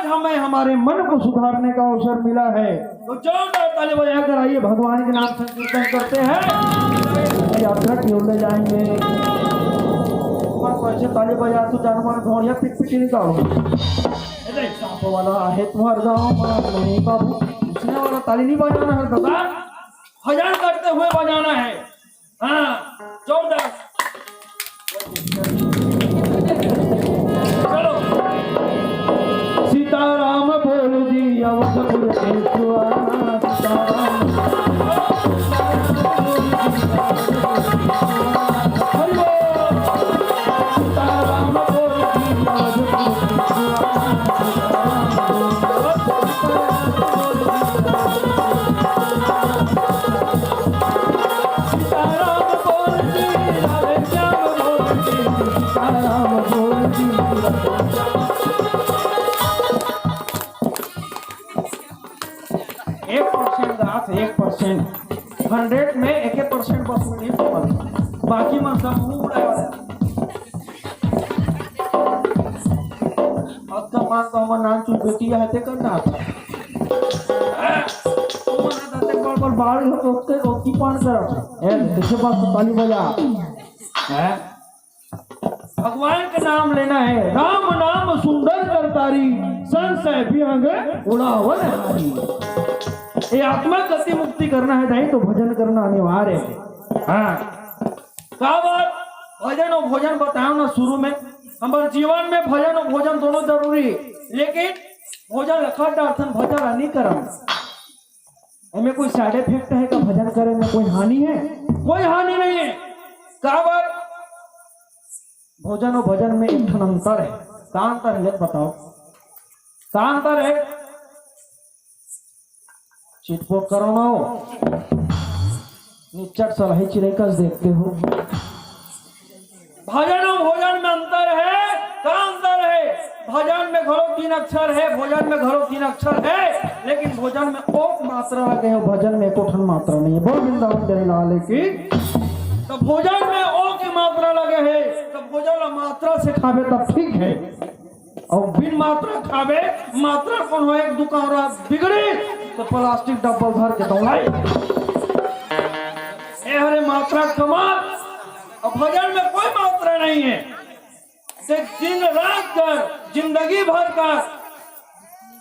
आज हमें हमारे मन को सुधारने का अवसर मिला है, तो जोरदार ताली बजाकर आइए भगवान के नाम संकीर्तन करते हैं, यात्रा की ओर ले जाएंगे। ऐसे ताली बजा तो जानवर घोड़िया पिट निकालो। सांप वाला है तुम्हारे गाँव नहीं बाबू, उसने वाला ताली नहीं बजाना है दादा, भजन करते हुए बजाना है। हाँ जोरदार चलो। सीताराम बोल जी अवधपुर के सुहाना, सीताराम हंड्रेड में 1% बस में नहीं पकड़, बाकी में सब पूरा अब तो मान तो हमारा नाम चुन बेटिया है ते करना था बड़ बाढ़ हो तो ओकी पान कर है किसी बात तो ताली बजा है। भगवान का नाम लेना है, राम नाम सुंदर करतारी संशय विहंग उड़ावन हारी। ये आत्मा गति मुक्ति करना है नहीं तो भजन करना अनिवार्य है। हाँ क्या बात, भजन और भोजन बताओ ना शुरू में। हमारे जीवन में भजन और भोजन दोनों जरूरी, लेकिन भोजन अर्थन भजन नहीं करम हमें कोई साइड इफेक्ट है का भजन करे में कोई हानि है? कोई हानि नहीं है। क्या बात, भोजन और भजन में एक अंतर है। क्या अंतर है बताओ, क्या अंतर है? चिटपोट करो ना हो, निचट सलाही चिड़ेकस देखते हो। भजन और भोजन में अंतर है। क्या अंतर है? भजन में घरों 3 अक्षर है, भोजन में घरों 3 अक्षर है, लेकिन भोजन में ओक मात्रा लगे हो, भजन में कोठन मात्रा नहीं है। बोल वृंदावन तेरे लाल की। तो भोजन में ओ की मात्रा लगे है, तो भोजन मात्रा से खावे तब ठीक है, और बिन मात्रा खावे मात्रा कौन हो, एक दुकान बिगड़ी तो प्लास्टिक डब्बल भर के दौड़ाई हरे मात्रा कमाल। और भजन में कोई मात्रा नहीं है, दिन रात कर जिंदगी भर का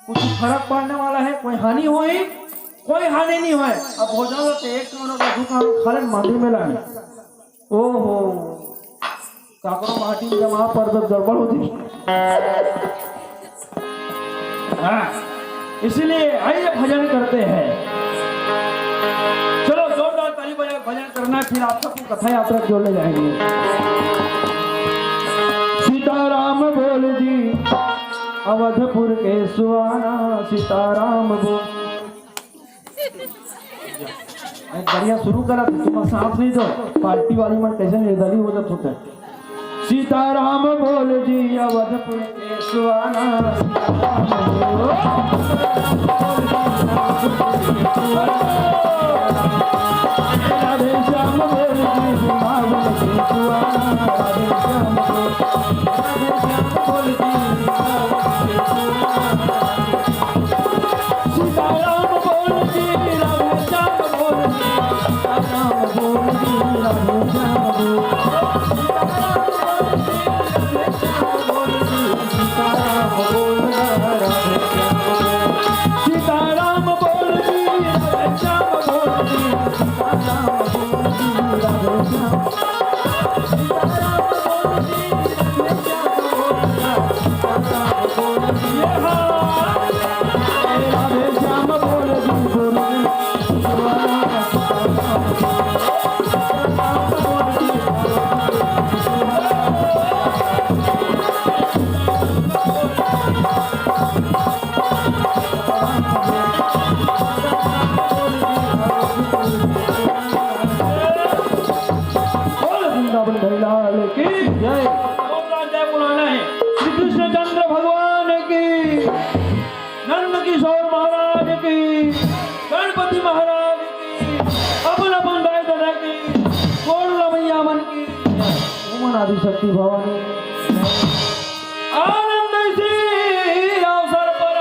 कुछ फर्क पड़ने वाला है, कोई हानि हुई कोई हानि नहीं हुई। अब भोजन तो एक दुकान खाले माटी में लाए, ओहो काकरो माटी में जमा पर गड़बड़ होती। हाँ इसलिए आइए भजन करते हैं। चलो जोरदार ताली बजा भजन करना, फिर आप सबको कथा यात्रा की ओर ले जाएंगे। सीताराम बोल जी अवधपुर के सुहाना, सीताराम बोल। बढ़िया शुरू करा तुम साथ नहीं दो, पार्टी वाली मन कैसे निर्दली हो जाते होते। सीताराम बोल जी अवधपुर के सुहाना, राधे श्याम बोल जी सुहाना, राधे श्याम बोल जी सीताराम बोल जी, राधे श्याम बोल जी, सीताराम बोल जी, राधे श्याम बोल सीताराम बोल राधे श्याम, सीताराम बोल जी राधे श्याम बोल जी, सीताराम बोल जी राधे श्याम, सीताराम बोल जी राधे श्याम बोल, सीताराम बोल जी राधे श्याम बोल जी बोल आदिशक्ति भवानी। आनंद इसी अवसर पर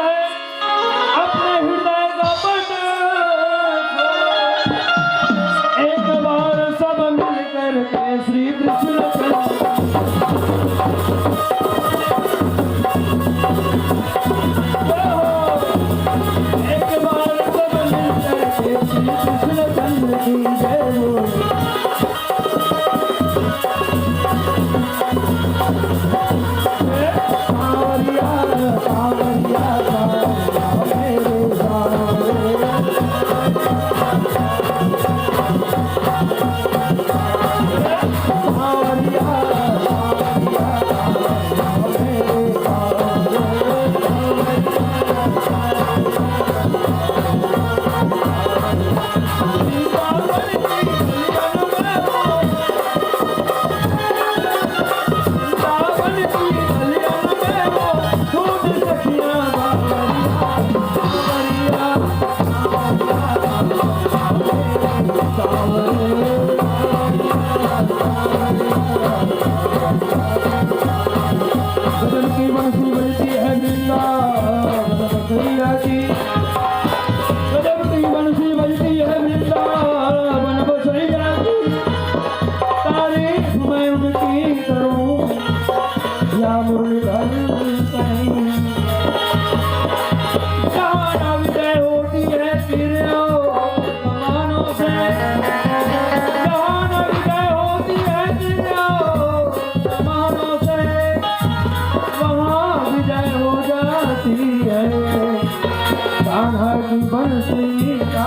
की बंसी का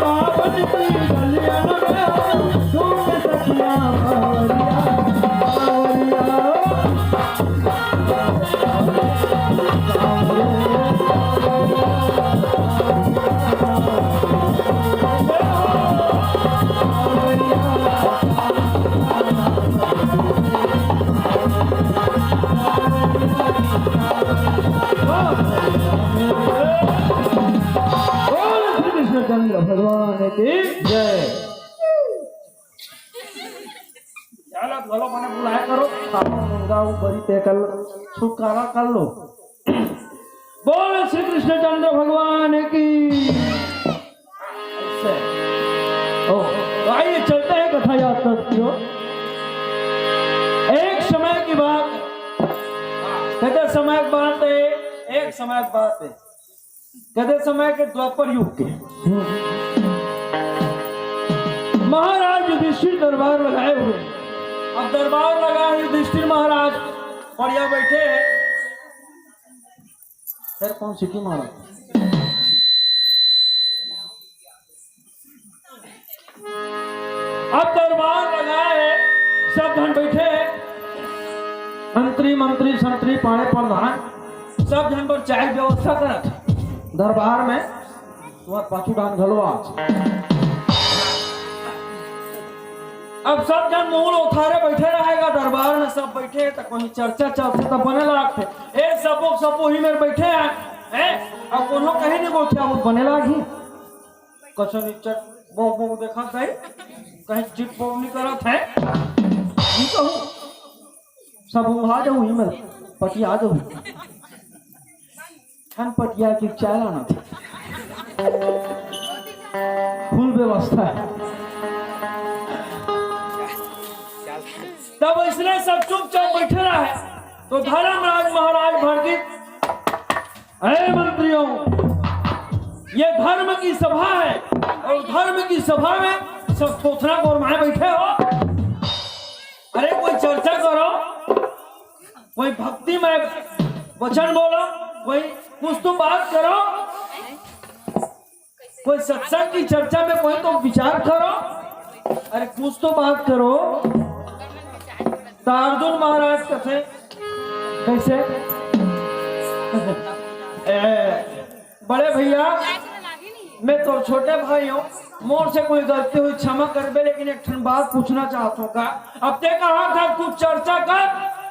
बावन की गलियां में झूम सखियां बावरिया बावरिया चंद्र भगवान की जय। चलो बोलो मैंने बुलाया करो गाँव बड़ी तय कर छुटकारा कर लो। बोल श्री कृष्ण चंद्र भगवान की। तो आइए चलते हैं कथा याद करती हो। एक समय की बात कहते समय की बात है एक समय की बात है कहते समय के द्वापर युग के महाराज युधिष्ठिर दरबार लगाए हुए। अब दरबार लगा युधिष्ठिर महाराज बढ़िया बैठे हैं। सर कौन सिटी महाराज अब दरबार लगाए सब जन बैठे मंत्री संतरी पाड़े प्रधान सब जन पर चाय व्यवस्था करत दरबार में तुम्हारे पाछू डान घलो आज। अब सब जन मूल उठारे बैठे रहेगा दरबार में सब बैठे तो कोई चर्चा चलते तो बने लगते ए सबो ही मेरे बैठे हैं अब कोनो कहीं नहीं बोलते अब बने लागी कछो नीचे वो देखा कहीं चिट पो नहीं करत है नहीं कहूँ सब आ जाऊँ ही मेरे पति आ जाऊँ पटिया की चाय लाना था फुल व्यवस्था है। तब इसलिए सब चुपचाप बैठे रहे तो धर्मराज महाराज भड़कित अरे मंत्रियों ये धर्म की सभा है और धर्म की सभा में सब थोथना गोरमाए बैठे हो। अरे कोई चर्चा करो कोई भक्ति में वचन बोलो कोई कुछ तो बात करो कोई सत्संग की चर्चा में कोई तो विचार करो। अरे कुछ तो बात करो। तो अर्जुन महाराज कथे कैसे बड़े भैया मैं तो छोटे भाई हूँ मोर से कोई गलती हुई क्षमा कर बे लेकिन एक बात पूछना चाहता हूँ का अब ते कहा था कुछ चर्चा कर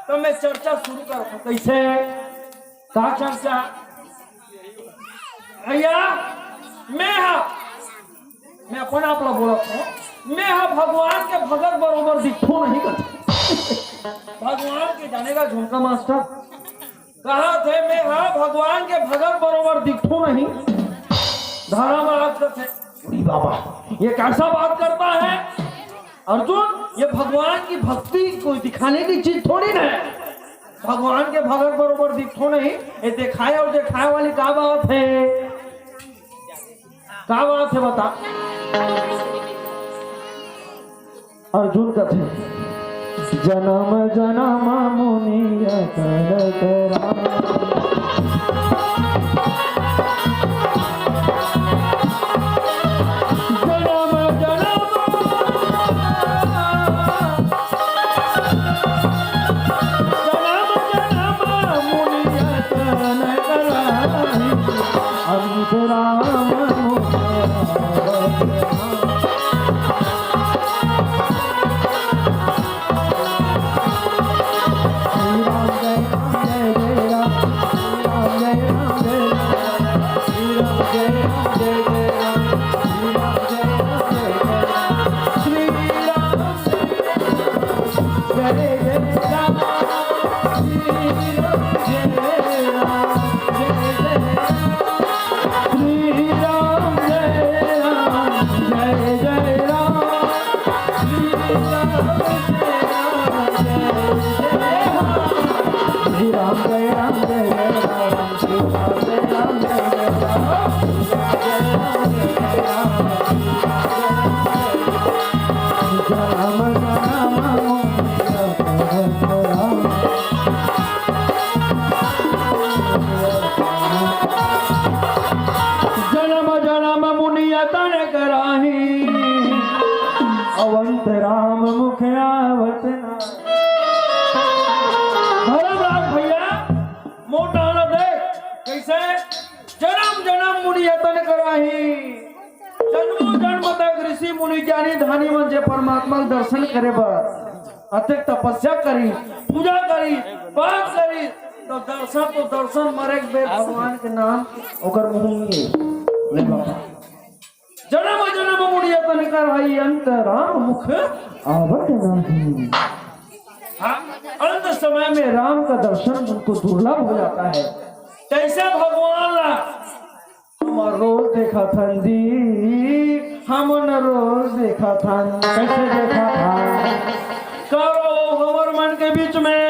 तो मैं चर्चा शुरू करता हूँ। कैसे कहा चर्चा भैया मैं अपन आप लोग बोला हूँ मैं भगवान के भगत बरोबर दिखो नहीं करता भगवान के जाने का झुमका मास्टर कहा थे मैं भगवान के भगत बरोबर दिखो नहीं धारा महाराज थे बाबा ये कैसा बात करता है अर्जुन ये भगवान की भक्ति कोई दिखाने की चीज थोड़ी ना है भगवान के भगत बरोबर दिखो नहीं ये दिखाए और दिखाए वाली क्या बात है क्या बात है बता। अर्जुन कथे जन्म जन्म मुनिया राम मुख आवत ना। धर्मराज भैया मोटा न दे कैसे जन्म जन्म मुनि यतन कराही जन्मों जन्म तक ऋषि मुनि ज्ञानी धानी म्हणजे परमात्मा के दर्शन करे बर अत्यंत तपस्या करी पूजा करी पाठ करी तो दर्शन मरे बे भगवान के नाम ओकर मुंगे ले बाबा जन्म जन्म मुनि यतन कराही अंत राम मुख आवत नहीं। हाँ अंत समय में राम का दर्शन उनको दुर्लभ हो जाता है। कैसे भगवान हम रोज देखा था जी हमन रोज देखा था कैसे देखा था करो हमर मन के बीच में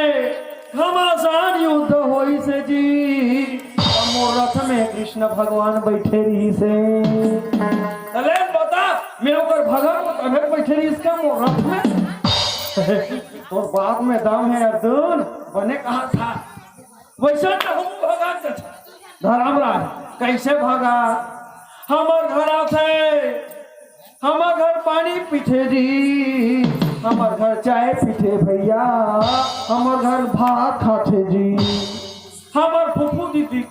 घमासान युद्ध होई से जी मोर रथ में कृष्ण भगवान बैठे रही से अरे बता मैं ओकर भगत अगर बैठे रही इसका मोर रथ में और बात में दाम है अर्जुन बने कहा था वैसे तो हम भगत धर्मराज कैसे भागा हमार घर आते हमार घर पानी पीछे जी हमार घर चाय पीछे भैया हमार घर भात खाते जी हमार फूफू दीदी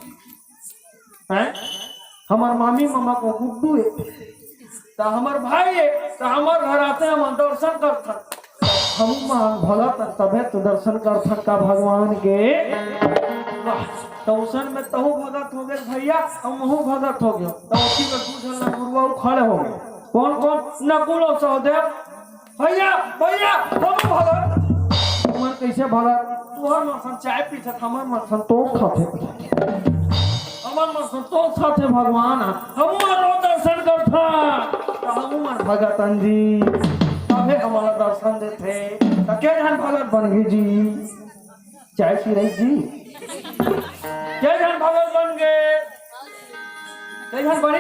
हैं हमार मामी मामा को गुड्डू है तो हमार भाई है तो हमार घर आते हम दर्शन करते हम भगत तबे तो दर्शन कर का भगवान के तौसन में तहु भगत हो गए भैया हम भगत हो गए तौसी में दूसरा गुरुआ खड़े हो गए कौन कौन नकुल और सहदेव भैया भैया हम भगत मन कैसे भगत तुहर मन चाय पीछे हमर मन संतोष खाते हमर मन संतोष खाते भगवान हम दर्शन करता हम मन भगतन जी तबे हमारा दर्शन देते क्या जान भगत बन गई जी चाय पी रही जी क्या जान भगत बन गए क्या जान बनी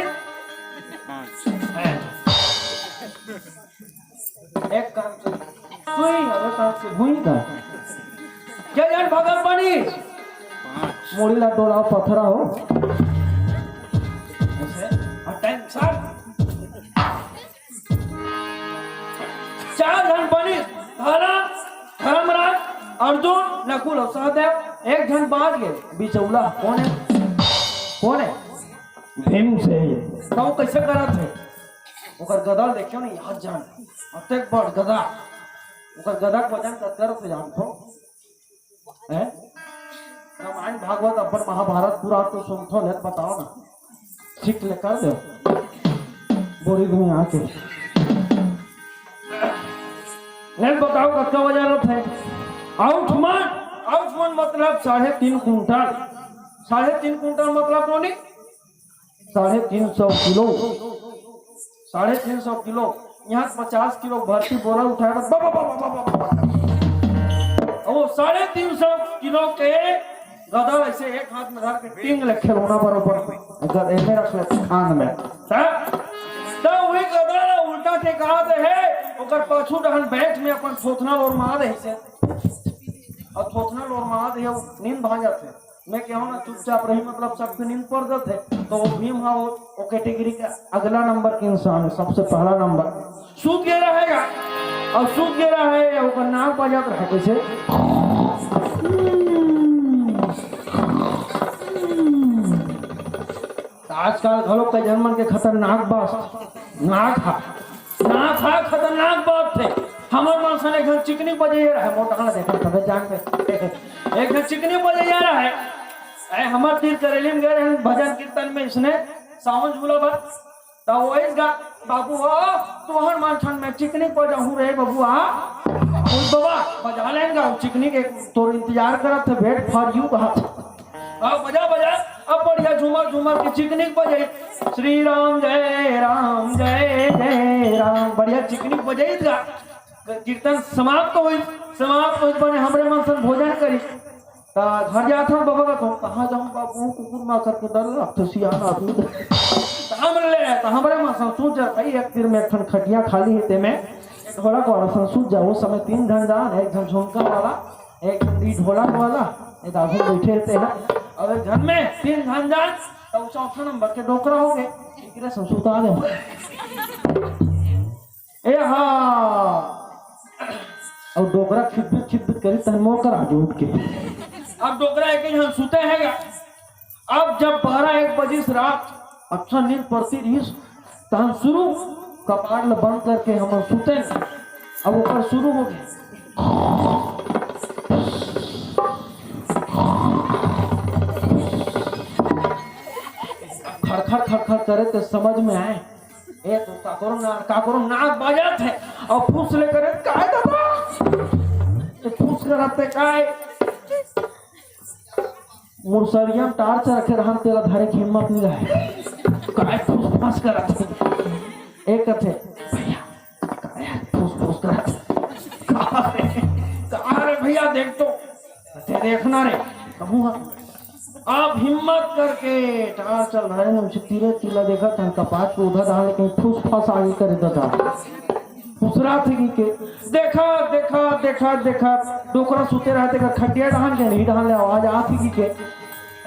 एक काम से सुई अरे काम से भूई का क्या जान भगत बनी मोड़ीला डोला पत्थरा हो ऐसे अटेंशन चार जन बनी धर्मराज अर्जुन नकुल और सहदेव एक जन बाज गए बिचौला कौन है भीम से तो कैसे करा थे ओकर गदा देखियो नहीं हाथ जान अतेक बड़ गदा ओकर गदा के वजन कतर से जानतो हैं रामायण भागवत अपन महाभारत पूरा तो सुनथो ले बताओ ना ठीक ले कर दो बोरी में आके ले बताओ कत्ता वजन थे आउटमन मतलब 3.5 कुंटल 3.5 कुंटल मतलब कौन 350 किलो 350 किलो यहाँ 50 किलो भर्ती बोरा उठाया वो 350 किलो के गदर ऐसे एक हाथ में धर के टिंग ले खिलौना बरोबर अगर ऐसे रख ले कान में तो वही गदर उल्टा टेका है ओकर पाछू डहन बैठ में अपन थोथना और मार है से और थोथना और मार है नींद भाग जाते मैं कहूँ ना चुपचाप रही मतलब सबके नींद पड़ जाते तो वो भीम हाँ वो कैटेगरी का अगला नंबर के इंसान है सबसे पहला नंबर सूत गया रहेगा और सूत गया है वो नाक बजात रहे कैसे आजकल घरों के जन्मन के खतरनाक बात नाक था खतरनाक बात थे हमारे मन से एक चिकनी बजे रहा है मोटा ना देखा तबे जान पे एक चिकनी बजे जा रहा है हमारे तीर करेली में गए भजन कीर्तन में इसने सावन झूला भर तो वही गा बाबू तुम्हार मानछन में चिकनी बजाऊ रे बबुआ बाबा बजा लेंगे चिकनी के तो इंतजार करत थे भेंट फॉर यू कहा बजा अब बढ़िया झूमर की चिकनी बजे श्री राम जय राम बढ़िया चिकनी बजाई कीर्तन समाप्त हो बने हमरे मन से भोजन करी घर जाता हूँ बाबा का कहाँ जाऊँ बाबू कुकुर मार करके डर लगते सियाना हमरे मन से सूझ जाता एक तीर में एक खटिया खाली है में ढोलक वाला सूझ जा उस समय 3 जन जान एक जन झुमका वाला एक जन ढोलक वाला एक आधे बैठे रहते हैं और घर में 3 जन जान तो चौथा नंबर के डोकरा हो गए सुता दे और डोकरा खिदबित करी तन मोर कर आगे उठ के। अब डोकरा एक ही हम सुते हैं क्या। अब जब 12-1 बजे से रात अच्छा नींद पड़ती रही तो हम शुरू कपाट बंद करके हम सुते नहीं। अब ऊपर शुरू हो गए खड़खड़ खड़खड़ करे तो समझ में आए एक का करो नाक बाजत है और फूस लेकर काय दादा फूस करते काय मुरसरिया टार्च रखे रहन तेरा धारे की हिम्मत नहीं रहे काय फूस फंस कर रखे एक कथे भैया काय फूस फूस कर कहा रे भैया देख तो देखना रे कहूँगा। आप हिम्मत करके टार चल रहे हैं मुझे तीरे तीला देखा था कपाट को उधर डाल कहीं फूस फंस आगे कर देता था दूसरा थी के देखा देखा देखा देखा डोकरा सुते रहते का खटिया डहान के नहीं डहान ले आवाज आती के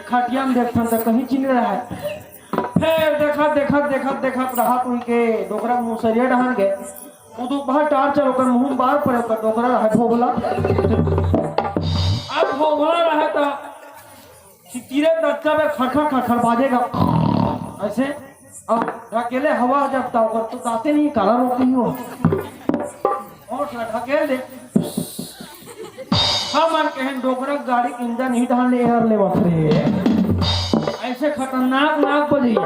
खटिया में देखता था कहीं चिन्ह रहा है। फिर देखा देखा देखा देखा राहत हुई के डोकरा मुसरिया डहान गए उदो बाहर टार चलो कर मुंह बाहर पड़े कर डोकरा रहा भोगला। अब भोगला रहा था तीरे दच्चा में खड़खड़ खड़खड़ बाजेगा ऐसे। अब ढकेले हवा जब ताव कर तो दाते नहीं काला रोती हो और ढकेल दे हम कहें डोकरा गाड़ी इंजन ही ढाल ले एयर ले बफरे ऐसे खतरनाक नाक बजी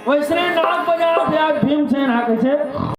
वैसे नाक बजा भीमसेन है कैसे